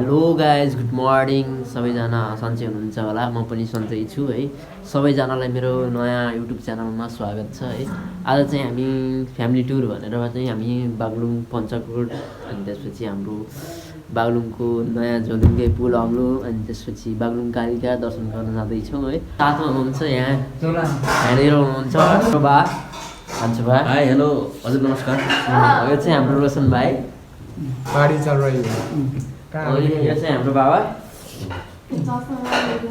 hello guys good morning सबैजना सन्चै हुनुहुन्छ होला म पनि सन्चै छु है सबैजनालाई मेरो नयाँ युट्युब च्यानलमा स्वागत छ है आज चाहिँ हामी फ्यामिली टुर भनेर चाहिँ हामी बागलुङ पञ्चकोट अनि त्यसपछि हाम्रो बागलुङको नयाँ झोलुङ्गे पुल अग्लो अनि त्यसपछि बागलुङ कालिका दर्शन गर्न जाँदैछौँ है साथमा हुनुहुन्छ यहाँनिर हुनुहुन्छ बा भान्छु बा हाई हेलो हजुर नमस्कार यो चाहिँ हाम्रो रोशन भाइ गाडी चल रही है यो चाहिँ हाम्रो बाबा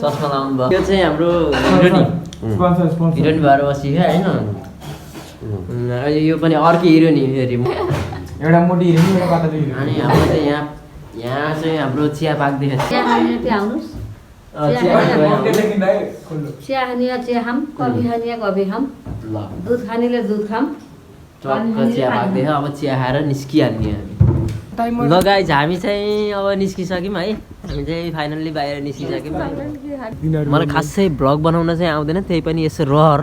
चस्मा लाउनु भयो यो चाहिँ हाम्रो हिरोनी हिरोनी भएर बसियो होइन यो पनि अर्कै हिरोनी फेरि एउटा मोटी हिरोनी एउटा पातली हिरोनी अनि हाम्रो चाहिँ यहाँ चाहिँ हाम्रो चिया पाक्दै चिया खाने चिया खाम कफी खाने कफी खाम दुध खानेले दुध खाम टक्क चिया पाक्दै अब चिया खाएर निस्किहाल्ने हामी ल गाइज हामी चाहिँ अब निस्किसक्यौँ है हामी चाहिँ फाइनल्ली बाहिर निस्किसक्यौँ मलाई खासै भ्लग बनाउन चाहिँ आउँदैन त्यही पनि यसो रहर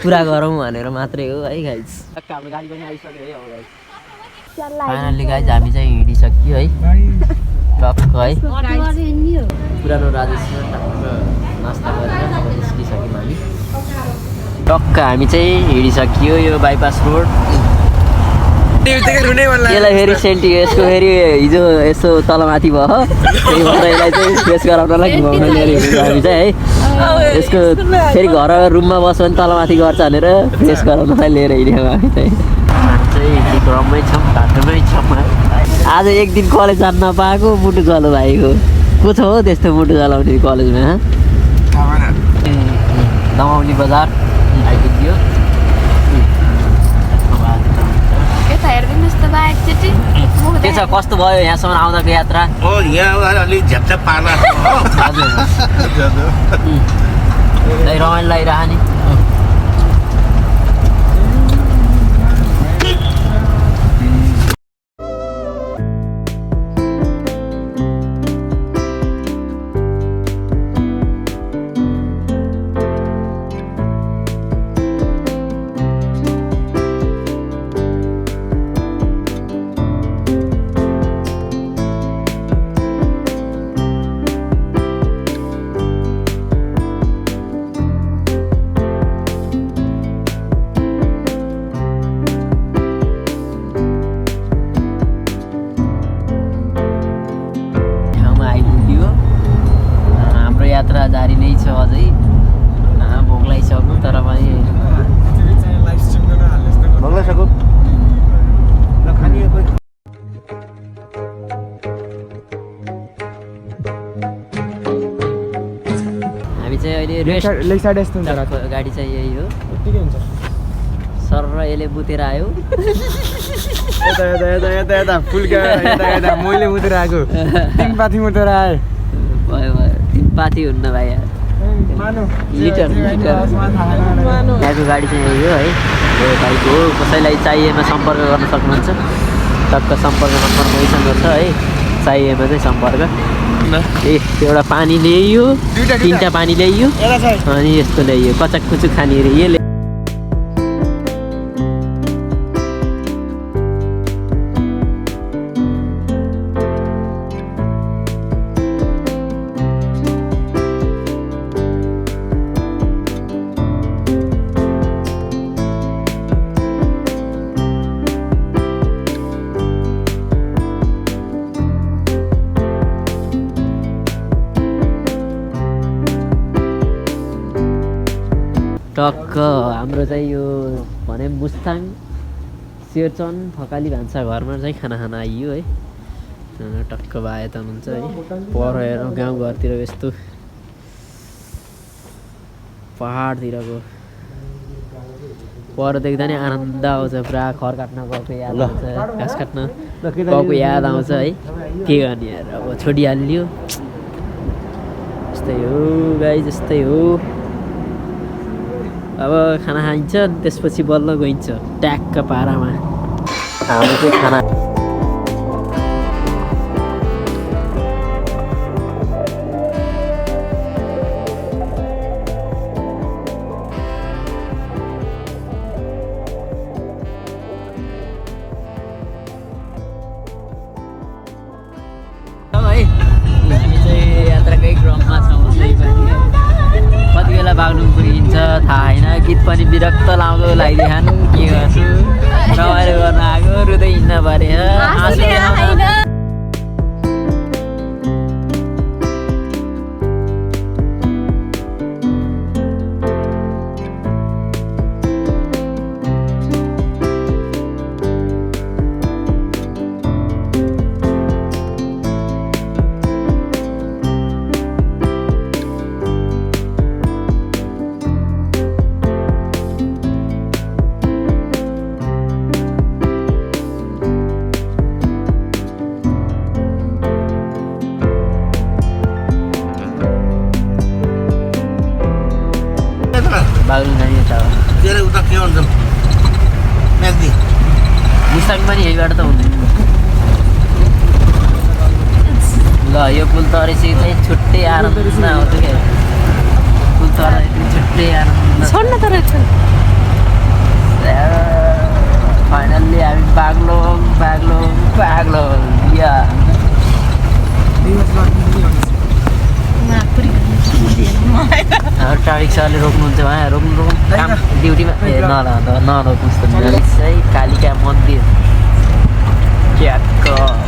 पुरा गरौँ भनेर मात्रै हो है गाइज हाम्रो गाडी पनि आइसक्यो है अब गाइज फाइनल्ली गाइज हामी चाहिँ हिँडिसक्यो है टक्क है पुरानो राजेशमा टक्क नास्ता गरेर अब निस्किसक्यौँ हामी टक्क हामी चाहिँ हिँडिसक्यो यो बाइपास रोड यसलाई फेरि सेन्टी यसको फेरि हिजो यसो तलमाथि भयो त्यही भएर यसलाई चाहिँ फेस गराउनलाई घुमाउन लिएर हिँडेको हामी चाहिँ है यसको फेरि घर रुममा बस्यो भने तलमाथि गर्छ भनेर फेस गराउनलाई लिएर हिँडेको हामी चाहिँ रममै छौँ घाटोमै छौँ आज एक दिन कलेज जान नपाएको मुटु चलो भाइको को छ हो त्यस्तो मुटु चलाउने कलेजमा दमाउली बजार आइपुग्यो के छ कस्तो भयो यहाँसम्म आउँदाको यात्रा अलिक झ्याप्चा पार्ला रमाइलो लागिरह नि यात्रा जारी नै छ अझै भोक लागिसक्नु तर पनि हामी चाहिँ अहिले गाडी चाहिँ यही हो सर र यसले बुतेर आयो मैले मुतेर आएको तिन पाथी मुतेर आएँ भयो भयो पाथी हुन्न भाइ लिटर यहाँको गाडी चाहिँ यही हो है यो भाइको हो कसैलाई चाहिएमा सम्पर्क गर्न सक्नुहुन्छ टक्क सम्पर्क नम्बर मैसँग छ है चाहिएमा चाहिँ सम्पर्क ए एउटा पानी ल्याइयो तिनवटा पानी ल्याइयो अनि यस्तो ल्याइयो कचक कुचुक खाने अरे यसले टक्क हाम्रो चाहिँ यो भने मुस्ताङ शेरचन थकाली भान्सा घरमा चाहिँ खाना खान आइयो है टक्क भए त हुन्छ है पर हेरौँ गाउँघरतिर यस्तो पहाडतिरको पर देख्दा नि आनन्द आउँछ पुरा खर काट्न गएको याद आउँछ घाँस काट्न गएको याद आउँछ है के गर्ने यार अब छोडिहाल्यो यस्तै हो गाई जस्तै हो अब खाना खाइन्छ त्यसपछि बल्ल गइन्छ ट्याक्क पारामा हाम्रो चाहिँ खाना हामी चाहिँ यात्राकै क्रममा छौँ त्यही पनि कति बेला बाग्लुङ पुगिन्छ थाहा छैन गीत पनि विरक्त लाउँदो लगाइदिएछन् के गर्छु रमाइलो गर्न आएको रुँदै हिँड्न पऱ्यो आँसु देखाउन बाग्लुङ जाने यता हो तेरो उता के भन्छ म्याग्दी मुस्ताङ पनि यहीबाट त हुँदैन ल यो पुल तरेपछि चाहिँ छुट्टै आनन्द आउँथ्यो क्या पुल तरेपछि छुट्टै आनन्द फाइनल्ली हामी बाग्लुङ या ट्राफिक सरले रोक्नुहुन्छ उहाँ रोक्नु काम ड्युटीमा नरोक्नुहोस् त चाहिँ कालिका मन्दिर क्याटक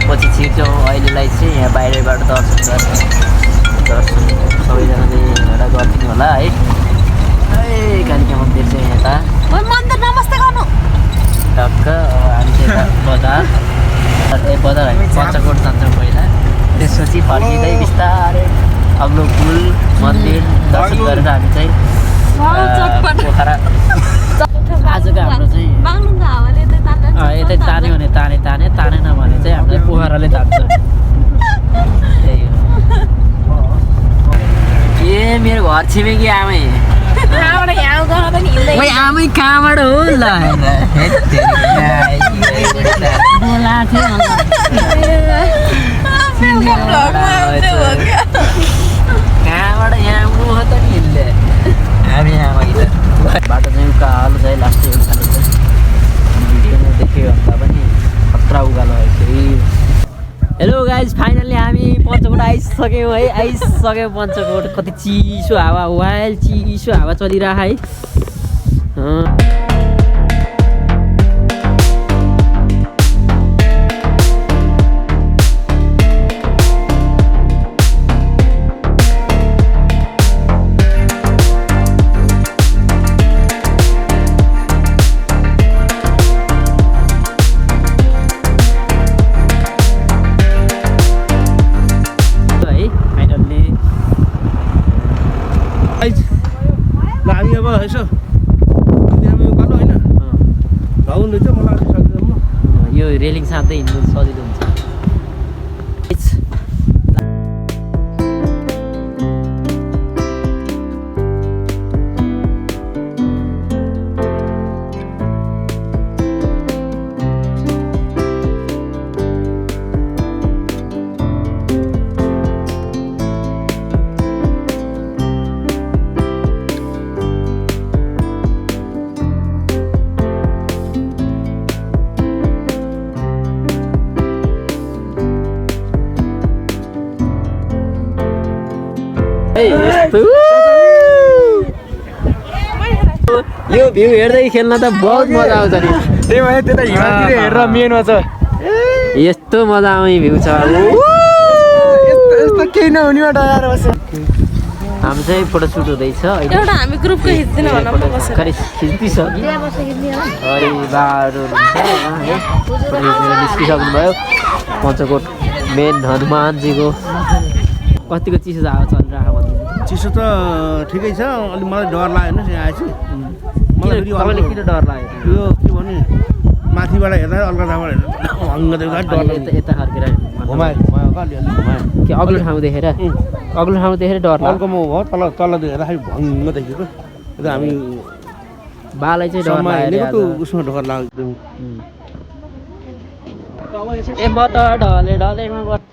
पछि छिर्छौँ अहिलेलाई चाहिँ यहाँ बाहिरबाट दर्शन दर्शन सबैजनाले एउटा गरिदिनु होला है कालिका मन्दिर चाहिँ यता नमस्ते गर्नु टक्क हामी चाहिँ यता बजार हामी पञ्चकोट जान्छौँ पहिला त्यसपछि फर्किँदै बिस्तारै अग्लो पुल मन्दिर दर्शन गरेर हामी चाहिँ पोखरा आजको हाम्रो चाहिँ यतै तान्यो भने तानेन भने चाहिँ हामीलाई पोखराले तान्छ त्यही हो ए मेरो घर छिमेकी आमै आमै कहाँबाट हो ल कहाँबाट यहाँ आउनु हो त नि यसले हामी आमा बाटो चाहिँ उकालो चाहिँ लास्ट भिडियोमा देख्यो भन्दा पनि खतरा उकालो आइसक्यो हेलो गाइज फाइनल्ली हामी पञ्चकोट आइसक्यौँ है आइसक्यौँ पञ्चकोट कति चिसो हावा वाइल चिसो हावा चलिरह है हामी अब यसो उकालो होइन धाउनु चाहिँ मलाई अलिक सक्दैन म यो रेलिङ साँच्दै हिँड्नु सजिलो हुन्छ यो भ्यू हेर्दै खेल्न त बहुत मजा आउँछ नि त्यही भएर त्यता हिमालतिर हेरेर मेनमा छ यस्तो मजा आउने भ्यू छ यस्तो केही नहुनेबाट आएर बस्छ हामी चाहिँ फोटोसुट हुँदैछ एउटा हामी ग्रुपको खिच्दिन खरै खिच्दिसक्यो अरे बाटो निस्किसक्नुभयो पञ्चकोट मेन हनुमानजीको कतिको चिसो हावा चलिरहेको भन्नु चिसो त ठिकै छ अलिक मलाई डर लाग्यो नि यहाँ आएपछि मलाई तपाईँले किन डर लाग्यो यो के भन्ने माथिबाट हेर्दा अलगढाबाट हेर्दा भङ्ग देख्दा डर लाग्यो यता फर्केर घुमायो के अग्लो ठाउँ देखेर डर लाग्यो अर्को म हो तल देखेर भङ्ग देखेको त्यो हामी बालाई चाहिँ डर लाग्यो उसमा डर लाग्यो ए म त ढलेमा बस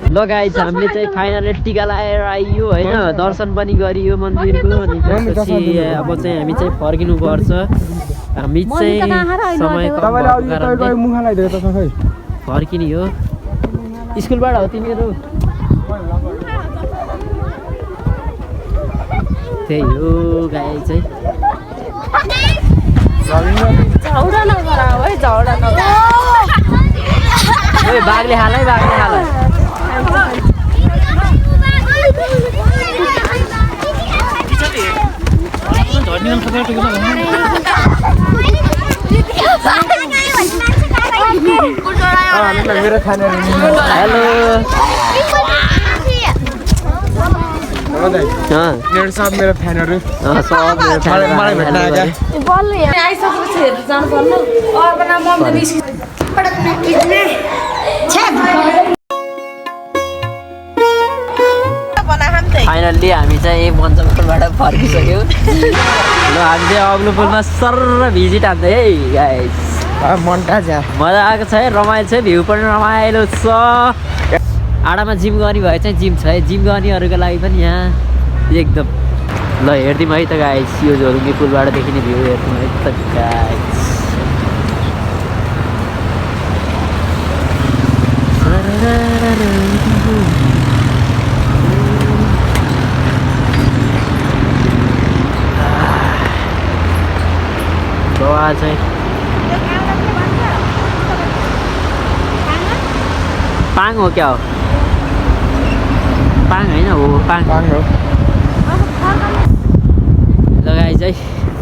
ल गाइस हामीले चाहिँ फाइनली टिका लगाएर आइयो होइन दर्शन पनि गरियो मन्दिरको अनि त्यसपछि अब चाहिँ हामी चाहिँ फर्किनु पर्छ हामी चाहिँ समय कम भएको कारणले फर्किने हो स्कुलबाट हो तिमीहरू त्यही हो गाई चाहिँ झौडा नगर है झौडा नगर ओए बाघले हालै मेरो खाना हेलो मेरो सब मेरो फ्यानहरू मलाई भेट्न आएको बल्ल यहाँ आइसकेपछि हेर्नु जानु पर्नु अर्को नाम मम्मी निस्कि फाइनल्ली हामी चाहिँ मन्चपुलबाट फर्किसक्यौँ ल हामी चाहिँ अग्लो पुलमा सर्र भिजिट हान्दै है गाइस मनटा छ मजा आएको छ है रमाइलो छ भ्यू पनि रमाइलो छ आडामा जिम गर्ने भए चाहिँ जिम छ है जिम गर्नेहरूको लागि पनि यहाँ एकदम ल हेरिदिउँ है त गाइस यो झोलुङ्गे पुलबाट देखिने भ्यू हेरिदिउँ है त गाइस गोवा चाहिँ पाङ हो क्या हो पाङ होइन हो पाङ हो लगाइ चाहिँ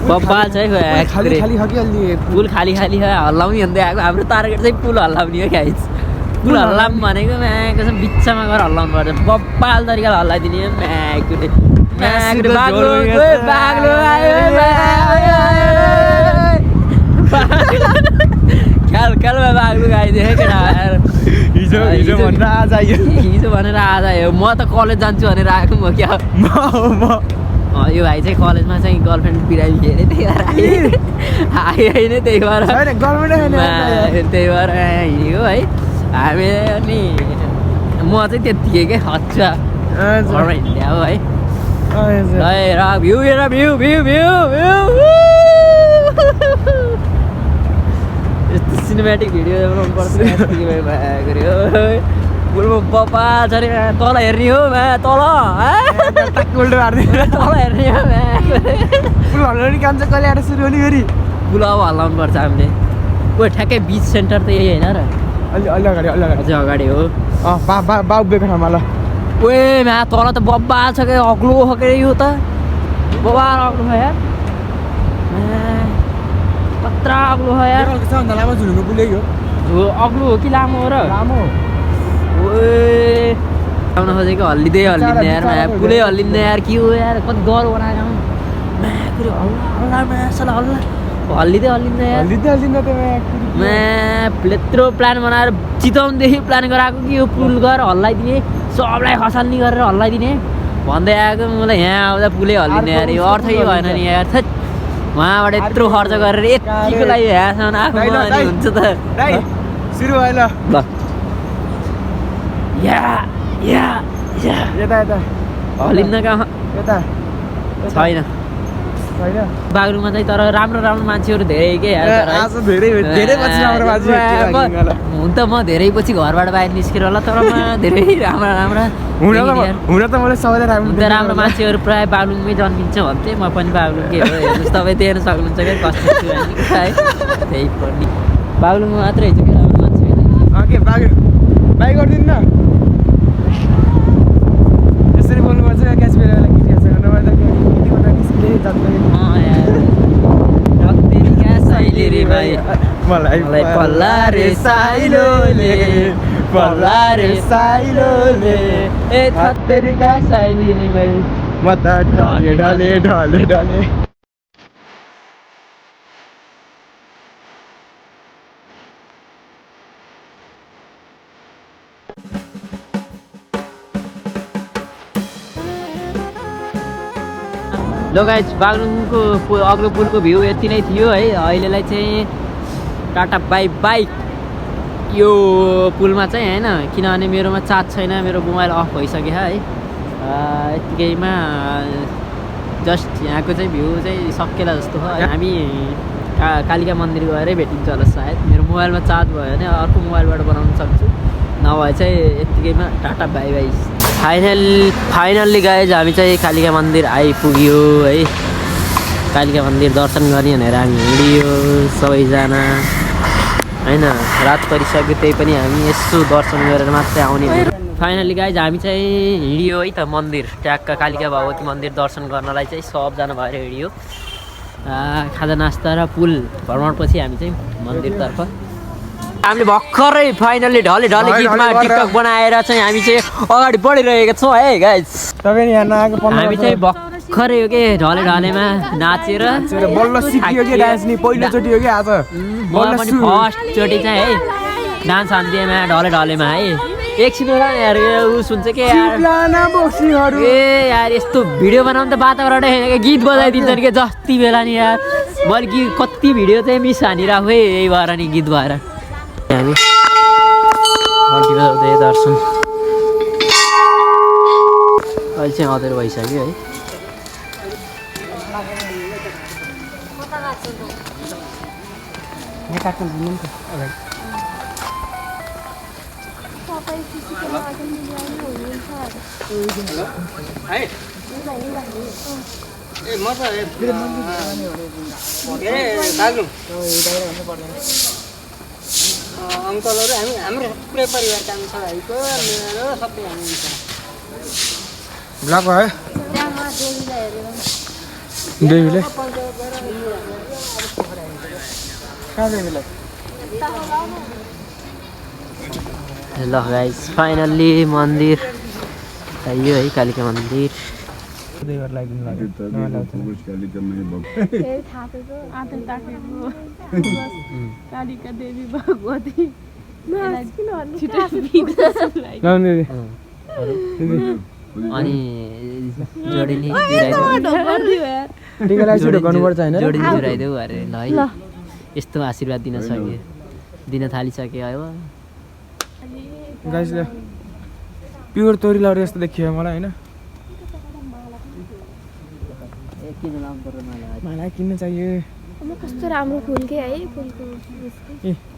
बब्बाल चाहिँ खाली खाली हो कि अलि पुल खाली खाली हल्लाउने भन्दै आएको हाम्रो टार्गेट चाहिँ पुल हल्लाउने हो गाइस पुल हल्लाम भनेको म्याएको चाहिँ बिचमा गएर हल्लाउनु पर्छ बब्बाल तरिकाले हल्लाइदिने म्याएको बाग्लो ख्यालमा बाग्लो गाइदियो केटा हिजो भनेर आज आयो म त कलेज जान्छु भनेर आएको म क्या यो भाइ चाहिँ कलेजमा चाहिँ गर्लफ्रेन्ड बिरामी थियो अरे त्यही भएर आयो होइन त्यही भएर त्यही भएर हिँडेको है हामी अनि म चाहिँ त्यत्तिकै क्या हच्चा घरमा हिँड्ने हो है र भ्यू हेर भ्यू भ्यू भ्यू भ्यू यस्तो सिनेमेटिक भिडियो बनाउनु पर्छ पुलमा बप्पा छ अरे तल हेर्ने हो तल उल्टो तल हेर्ने हो पुल हल्लाउने काम चाहिँ कहिले आएर सुरु हुने फेरि पुल अब हल्लाउनु पर्छ हामीले ओ ठ्याक्कै बिच सेन्टर त यही होइन र अलि अगाडि अझै अगाडि हो बाबुको ठाउँमा ल ओए तल त बब्बा छ क्या अग्लो हो के यो त बब्बा अग्लो हो यार कत्रा अग्लो हो यार सबभन्दा लामो झुलुङ्गो पुलै हो अग्लो हो कि लामो हो र लामो ओए आउन खोजेको हल्लिँदै हल्लिँदै यार पुलै हल्लिँदै यार के हो यार कति डर बनाएर हल्लिँदै हल्लिँदै यार यत्रो प्लान बनाएर चितवनदेखि प्लान गराएको कि यो पुल गएर हल्लाइदिने सबलाई खसाल्ने गरेर हल्लाइदिने भन्दै आएको मलाई यहाँ आउँदा पुलै हल्लिने यार यो अर्थै भएन नि यार उहाँबाट यत्रो खर्च गरेर यतिको लागि यहाँसम्म आफू हुन्छ त सुरु भयो ल यता हल्लिन्न कहाँ यता छैन बागलुङमा चाहिँ तर राम्रो राम्रो मान्छेहरू धेरै के आज धेरै पछि राम्रो मान्छे हुन त म धेरै पछि घरबाट बाहिर निस्केर होला तर म धेरै राम्रा हुन त मलाई सबैलाई राम्रो मान्छेहरू प्रायः बागलुङमै जन्मिन्छ भन्थे म पनि बागलुङकै हो हेर्नुहोस् तपाईँ देख्न सक्नुहुन्छ क्या कस्तो छु है त्यही पनि बागलुङमा मात्रै हुन्छ क्या राम्रो मान्छे के बाई गरिदिनु न यसरी बोल्नुपर्छ क्यास बेलालाई मलाई पल्ला रे साइलोले ए थत्तेरीका साइलीले म त ढले ल गाइस बागलुङको अग्लो पुलको भ्यू यति नै थियो है अहिलेलाई चाहिँ टाटा बाई बाई यो पुलमा चाहिँ होइन किनभने मेरोमा चार्ज छैन मेरो मोबाइल अफ भइसक्यो है यतिकैमा जस्ट यहाँको चाहिँ भ्यू चाहिँ सकिएला जस्तो हो हामी कालिका मन्दिर गएरै भेटिन्छ होला सायद मेरो मोबाइलमा चार्ज भयो भने अर्को मोबाइलबाट बनाउन सक्छु नभए चाहिँ यतिकैमा टाटा बाई बाई फाइनल्ली गाइज हामी चाहिँ कालिका मन्दिर आइपुग्यो है कालिका मन्दिर दर्शन गर्ने भनेर हामी हिँडियो सबैजना होइन रात परिसक्यो त्यही पनि हामी यसो दर्शन गरेर मात्रै आउने फाइनल्ली गाइज हामी चाहिँ हिँडियो है त मन्दिर ट्याक्क कालिका भगवती मन्दिर दर्शन गर्नलाई चाहिँ सबजना भएर हिँडियो खाजा नास्ता र पुल भ्रमणपछि हामी चाहिँ मन्दिरतर्फ हामीले भर्खरै फाइनल्ली ढले गीतमा टिकटक बनाएर चाहिँ हामी चाहिँ अगाडि बढिरहेका छौँ है गाइज तपाईँ यहाँ नआएको हामी चाहिँ भर्खरै हो कि ढलेमा नाचेर बल्ल सिकियो कि डान्स नि पहिलोचोटि हो कि आज मलाई पनि फर्स्टचोटि चाहिँ है डान्स हान्दिएमा ढलेमा है एकछिन होला यार ऊ सुन्छ कि यार ए यार यस्तो भिडियो बनाउनु त वातावरणै छैन कि गीत बजाइदिन्छन् कि जति बेला नि यार मैले गीत कति भिडियो चाहिँ मिस हानिरहेको है यही भएर नि गीत भएर हामी दर्शन अहिले चाहिँ अँधेरो भइसक्यो है अङ्कलहरू हाम्रो पुरै परिवारका छ भाइको मेरो सबै हामी ब्लग भयो देवीले ल गाइस फाइनल्ली मन्दिर यो है कालिका मन्दिर कालिका देवी भगवती अनि जोडिनी जुराइदेऊ अरे ल है यस्तो आशीर्वाद दिन थालिसके अब गाइसले प्योर तोरी लाउरे जस्तो देखियो मलाई होइन मलाई किन्न चाहियो कस्तो राम्रो फुल के है फुलको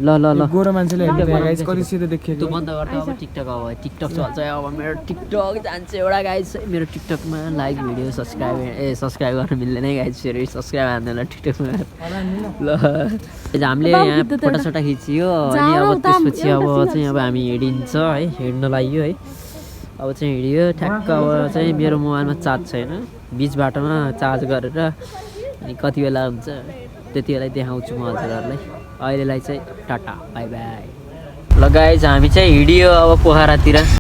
ल गोरो मान्छेले गाइस कति सिधै देखियो तँ बन्द गर्दा अब टिकटक टिकटक चल्छ अब मेरो टिकटक जान्छ एउटा गाइस मेरो टिकटकमा लाइक भिडियो सब्सक्राइब गर्न मिल्दैन गाइस फेरि सब्सक्राइब हान्दैन टिकटकमा ल हामीले यहाँ फोटोसोटा खिचियो अनि अब त्यसपछि अब चाहिँ अब हामी हिँडिन्छ है हिँड्न लाग्यो है अब चाहिँ हिँडियो ठ्याक्क अब चाहिँ मेरो मोबाइलमा चार्ज छैन बिच बाटोमा चार्ज गरेर अनि कति बेला हुन्छ त्यति बेला देखाउँछु म हजुरहरूलाई अहिलेलाई चाहिँ टाटा बाई बाई ल गाइज हामी चाहिँ हिँडियो अब पोखरातिर